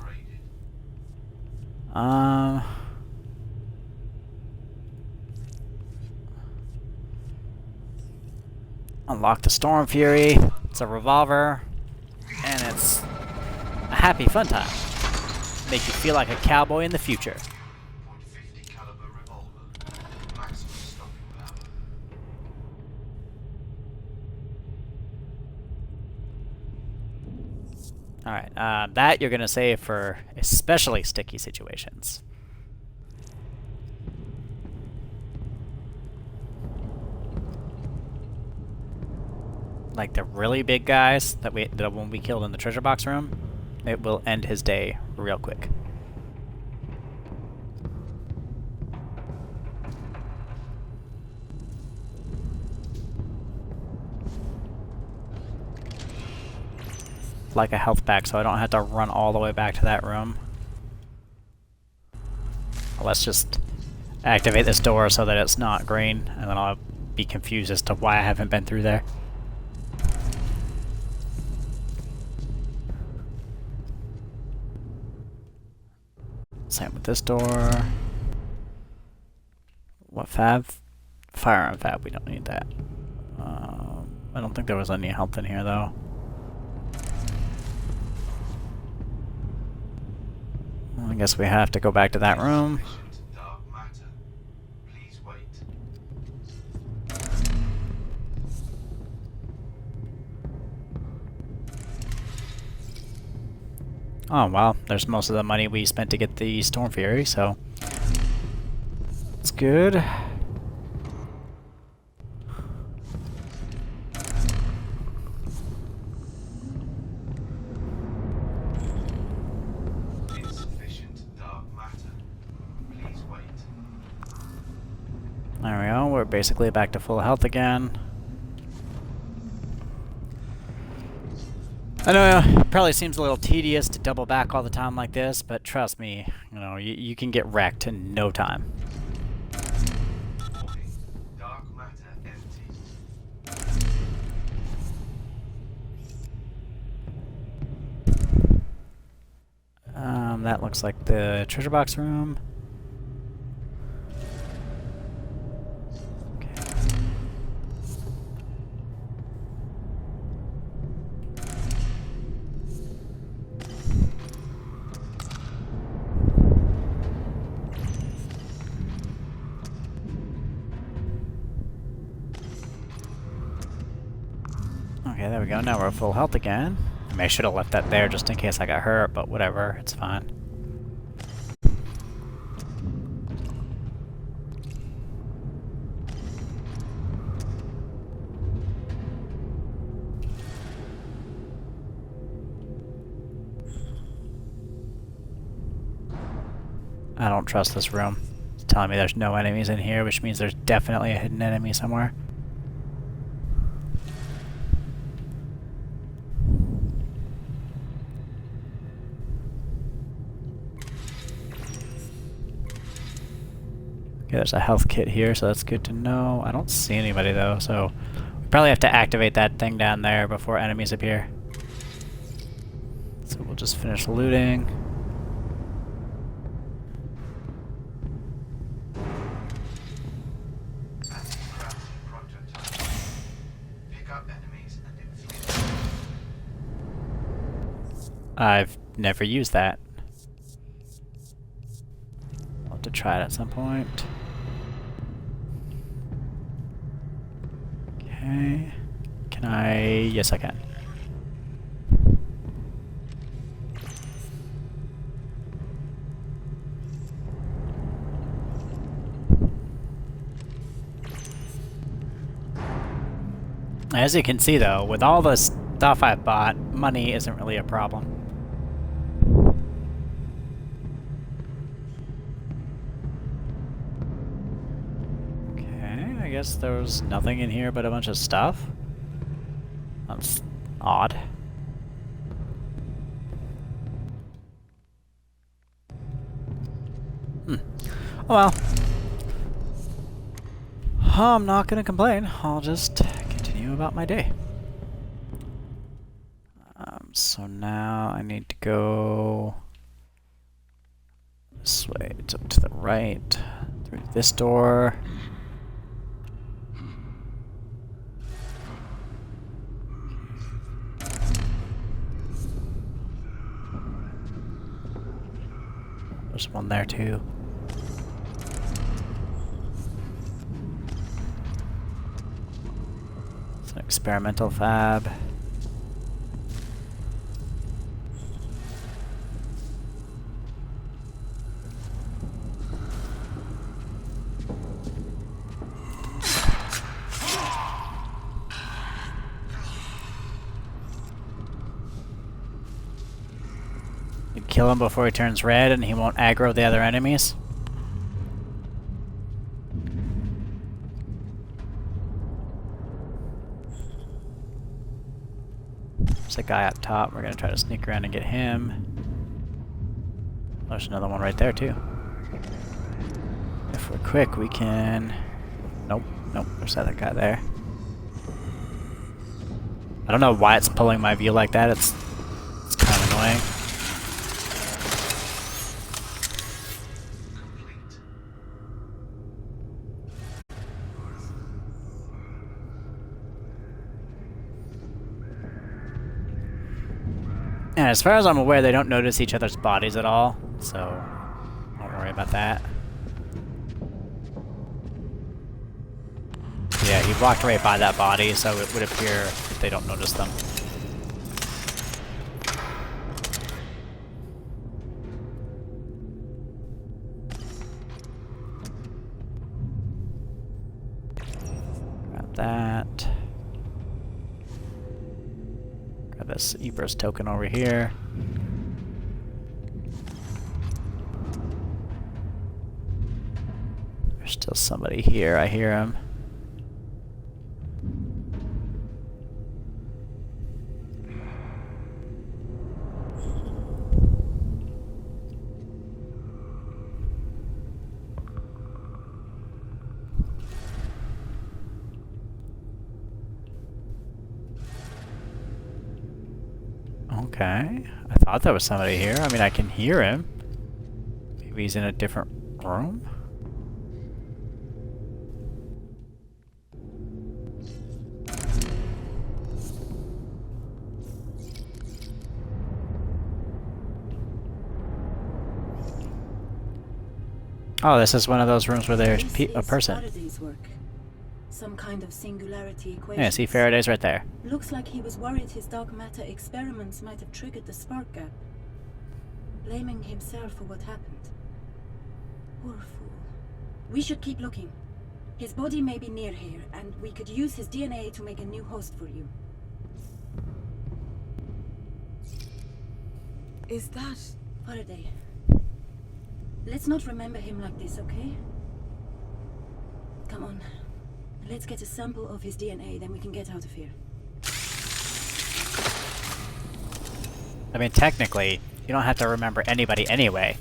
Unlock the Storm Fury. It's a revolver, and it's a happy fun time. Make you feel like a cowboy in the future. .50 caliber revolver. Maximum stopping power. Alright, that you're gonna save for especially sticky situations. Like the really big guys that when we killed in the treasure box room, it will end his day real quick. Like a health pack, so I don't have to run all the way back to that room. Let's just activate this door so that it's not green, and then I'll be confused as to why I haven't been through there. Same with this door. What fab? Firearm fab, we don't need that. I don't think there was any health in here though. Well, I guess we have to go back to that room. Insufficient dark matter. Please wait. Oh well, there's most of the money we spent to get the Storm Fury, so it's good. Insufficient dark matter. Please wait. There we go, we're basically back to full health again. I know it probably seems a little tedious to double back all the time like this, but trust me, you know, you can get wrecked in no time. Warning. Dark matter empty. That looks like the treasure box room. Okay. Okay, there we go. Now we're full health again. I mean, I should have left that there just in case I got hurt, but whatever, it's fine. I don't trust this room. It's telling me there's no enemies in here, which means there's definitely a hidden enemy somewhere. Okay, there's a health kit here, so that's good to know. I don't see anybody though, so we probably have to activate that thing down there before enemies appear. So we'll just finish looting. Anti-craft prototype. Pick up enemies and inflict. I've never used that. I'll have to try it at some point. Okay. Can I? Yes, I can. As you can see though, with all the stuff I bought, money isn't really a problem. Okay, I guess there was nothing in here but a bunch of stuff. That's odd. Oh well. I'm not gonna complain. I'll just continue about my day. So now I need to go this way, to the right, through this door. There's one there too. It's an experimental fab. You kill him before he turns red and he won't aggro the other enemies. There's a guy up top. We're gonna try to sneak around and get him. There's another one right there too. If we're quick, we can... Nope, nope, there's that guy there. I don't know why it's pulling my view like that. It's kind of annoying. Complete. And as far as I'm aware, they don't notice each other's bodies at all, so don't worry about that. Yeah, he walked right by that body, so it would appear that they don't notice them. Grab that. Grab this Ebers token over here. There's still somebody here, I hear him. Okay, I thought there was somebody here. I mean, I can hear him. Maybe he's in a different room? Oh, this is one of those rooms where there's This a is person. Faraday's work. Some kind of singularity equation. Yeah, see Faraday's right there. Looks like he was worried his dark matter experiments might have triggered the spark gap. Blaming himself for what happened. Poor fool. We should keep looking. His body may be near here, and we could use his DNA to make a new host for you. Is that... Faraday. Let's not remember him like this, okay? Come on. Let's get a sample of his DNA, then we can get out of here. I mean, technically, you don't have to remember anybody anyway.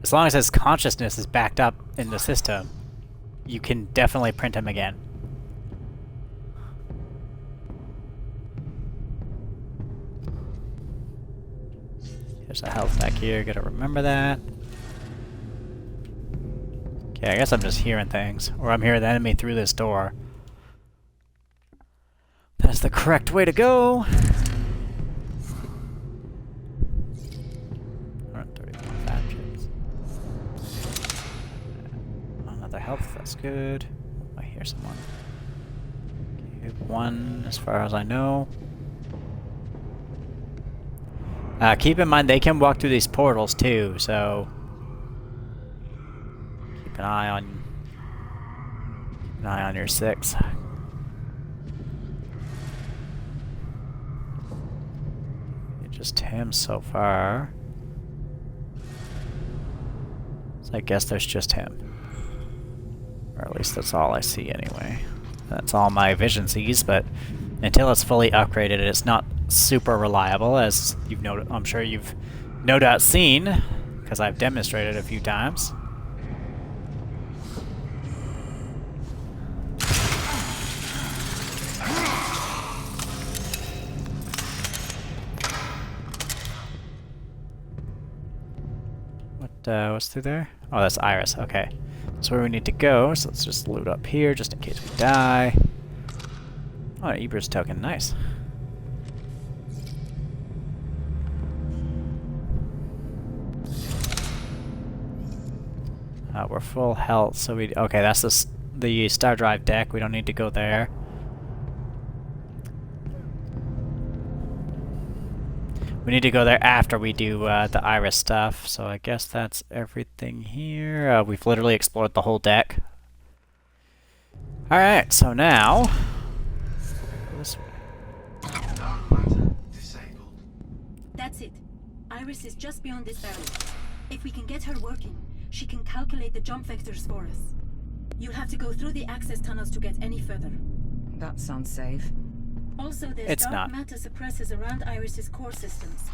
As long as his consciousness is backed up in the system, you can definitely print him again. There's a health back here, gotta remember that. Okay, I guess I'm just hearing things. Or I'm hearing the enemy through this door. That's the correct way to go! 131 fat chips. Another health, that's good. I hear someone. Okay, one, as far as I know. Keep in mind, they can walk through these portals too, so... Keep an eye on your 6. Just him so far. So I guess there's just him. Or at least that's all I see anyway. That's all my vision sees, but until it's fully upgraded, it's not super reliable, as you've noted. I'm sure you've no doubt seen, because I've demonstrated a few times. What's through there? Oh, that's Iris. Okay. That's where we need to go, so let's just loot up here just in case we die. Oh, an Ebers token. Nice. We're full health, so we... Okay, that's the Star Drive deck. We don't need to go there. We need to go there after we do the Iris stuff, so I guess that's everything here. We've literally explored the whole deck. Alright, so now... This way. Dark matter disabled. That's it. Iris is just beyond this barrier. If we can get her working, she can calculate the jump vectors for us. You'll have to go through the access tunnels to get any further. That sounds safe. Also, there's It's dark not. matter suppressors around Iris's core systems.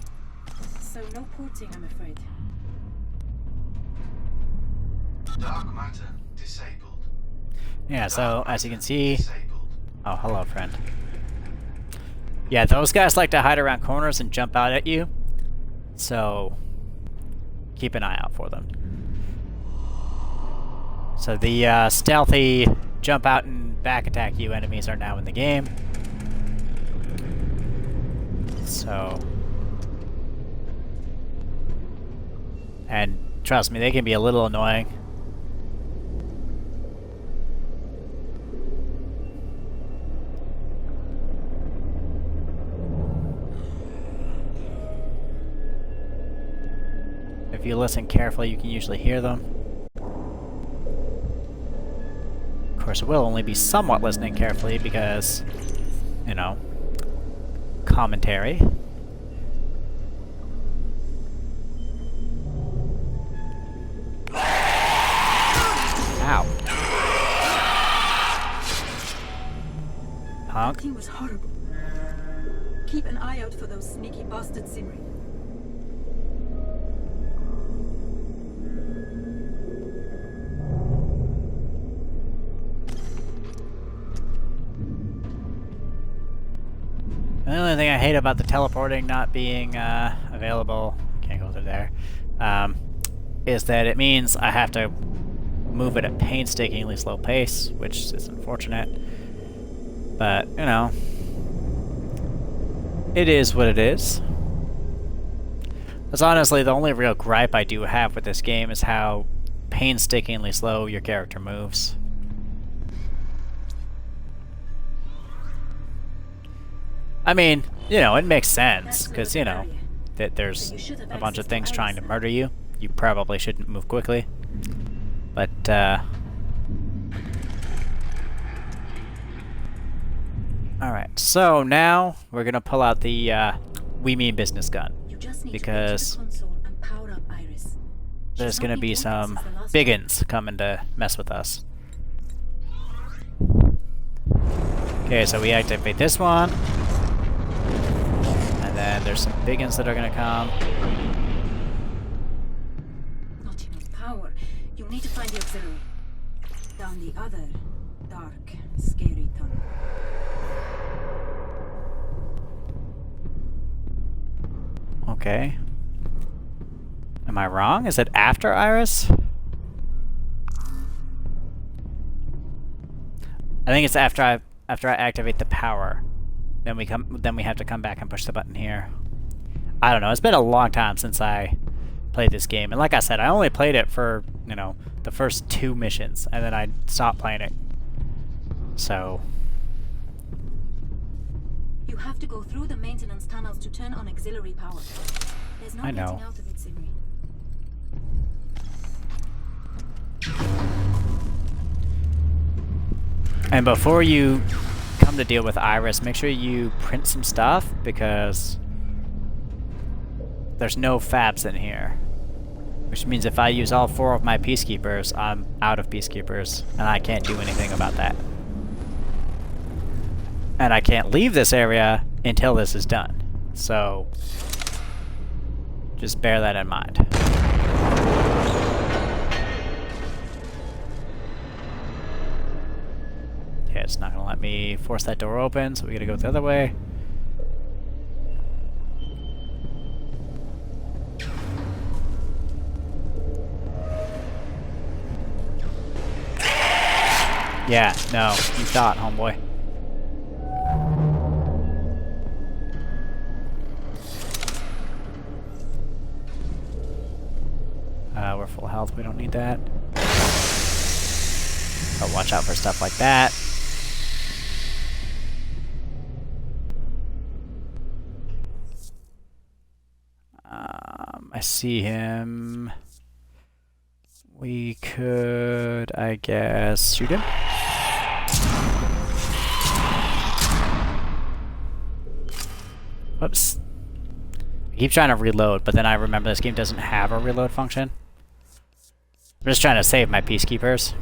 So no porting, I'm afraid. Dark matter disabled. Yeah, so as you can see... Disabled. Oh, hello, friend. Yeah, those guys like to hide around corners and jump out at you. So, keep an eye out for them. So the stealthy jump out and back attack you enemies are now in the game. So... And trust me, they can be a little annoying. If you listen carefully, you can usually hear them. Of course, it will only be somewhat listening carefully because, you know, commentary. Ow. That Punk. thing was horrible. Keep an eye out for those sneaky bastards, Simri. The only thing I hate about the teleporting not being available, can't go through there, is that it means I have to move at a painstakingly slow pace, which is unfortunate. But, you know, it is what it is. That's honestly the only real gripe I do have with this game is how painstakingly slow your character moves. I mean, you know, it makes sense, because, you know, that there's a bunch of things trying to murder you. You probably shouldn't move quickly. But, alright, so now we're gonna pull out the, we mean business gun. You just need Because to go to the console and power up Iris. There's She's gonna not be been some talking since the last biggins coming to mess with us. Okay, so we activate this one. And then there's some biggins that are gonna come. Not enough power. You need to find the auxiliary. Down the other dark, scary tunnel. Okay. Am I wrong? Is it after Iris? I think it's after I activate the power. Then we have to come back and push the button here. I don't know. It's been a long time since I played this game, and like I said, I only played it for, you know, the first 2 missions, and then I stopped playing it. So You have to go through the maintenance tunnels to turn on auxiliary power. There's no I know. getting out of it, Simri. And before you come to deal with Iris, make sure you print some stuff, because there's no fabs in here. Which means if I use all 4 of my Peacekeepers, I'm out of Peacekeepers, and I can't do anything about that. And I can't leave this area until this is done. So, just bear that in mind. Okay, it's not gonna let me force that door open, so we gotta go the other way. Yeah, no, you thought, homeboy. We're full health, we don't need that. But watch out for stuff like that. I see him. We could, I guess, shoot him. Whoops. I keep trying to reload, but then I remember this game doesn't have a reload function. I'm just trying to save my peacekeepers.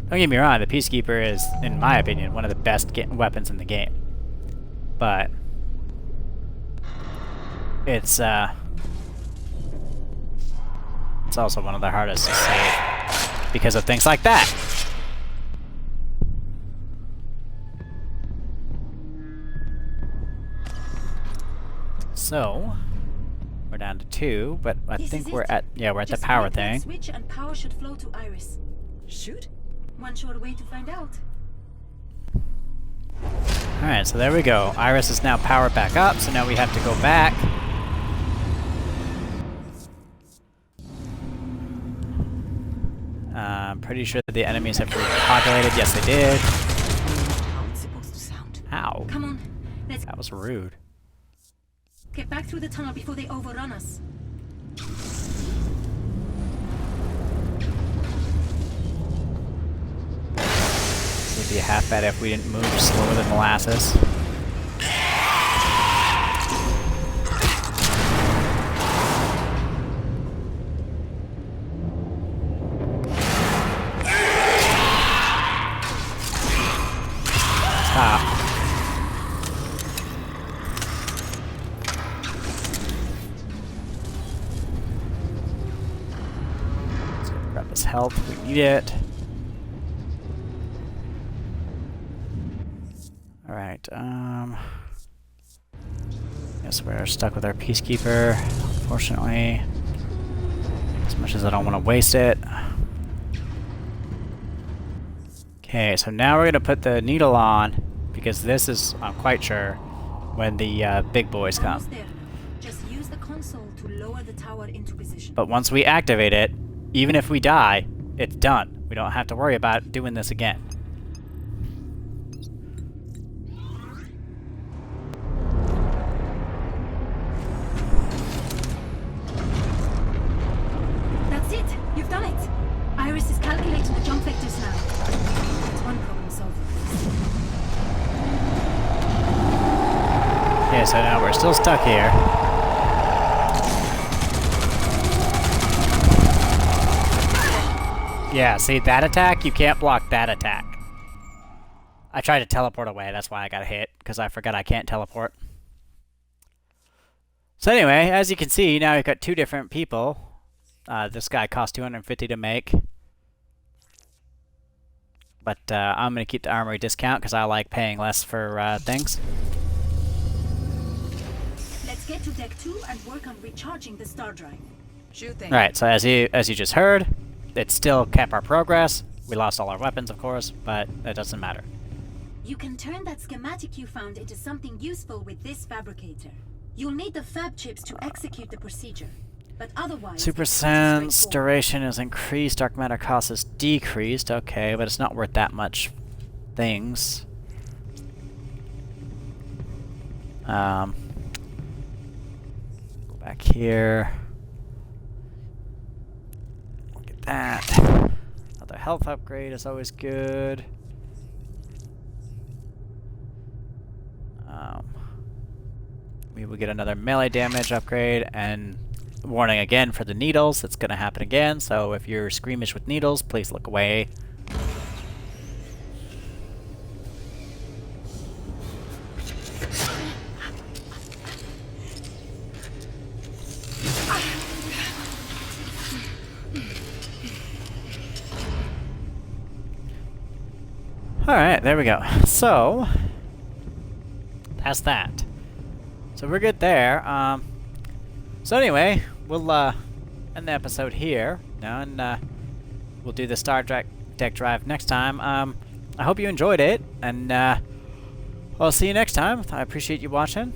Don't get me wrong, the Peacekeeper is, in my opinion, one of the best weapons in the game. But it's also one of the hardest to save because of things like that. So we're down to 2, but I think we're at we're at the power thing. Switch and power should flow to Iris. Shoot? One short way to find out. Alright, so there we go. Iris is now powered back up, so now we have to go back. I'm pretty sure that the enemies have repopulated. Yes, they did. How it's supposed to sound. Ow. Come on, let's That was rude. get back through the tunnel before they overrun us. It would be half bad if we didn't move slower than molasses. Stop. Let's grab this health. We need it. Alright, guess we're stuck with our Peacekeeper, unfortunately. As much as I don't want to waste it. Okay, so now we're gonna put the needle on, because this is, I'm quite sure, when the big boys come. Almost there. Just use the console to lower the tower into position. But once we activate it, even if we die, it's done. We don't have to worry about doing this again. That's it! You've done it! Iris is calculating the jump vectors now. That's one problem solved. Yeah, so now we're still stuck here. Yeah, see, that attack? You can't block that attack. I tried to teleport away, that's why I got hit, because I forgot I can't teleport. So anyway, as you can see, now we've got 2 different people. This guy cost 250 to make. But I'm going to keep the armory discount, because I like paying less for things. Let's get to deck 2 and work on recharging the star drive. Sure thing. Right, so as you just heard, it still kept our progress. We lost all our weapons, of course, but it doesn't matter. You can turn that schematic you found into something useful with this fabricator. You'll need the fab chips to execute the procedure, but otherwise... Super it's sense straightforward. duration is increased, dark matter cost is decreased. Okay, but it's not worth that much things. Go back here. Look at that. Another health upgrade is always good. We will get another melee damage upgrade, and warning again for the needles, it's going to happen again, so if you're squeamish with needles, please look away. Alright, there we go. So, that's that. So we're good there. So anyway, we'll end the episode here now, and we'll do the Star Trek deck drive next time. I hope you enjoyed it, and I'll see you next time. I appreciate you watching.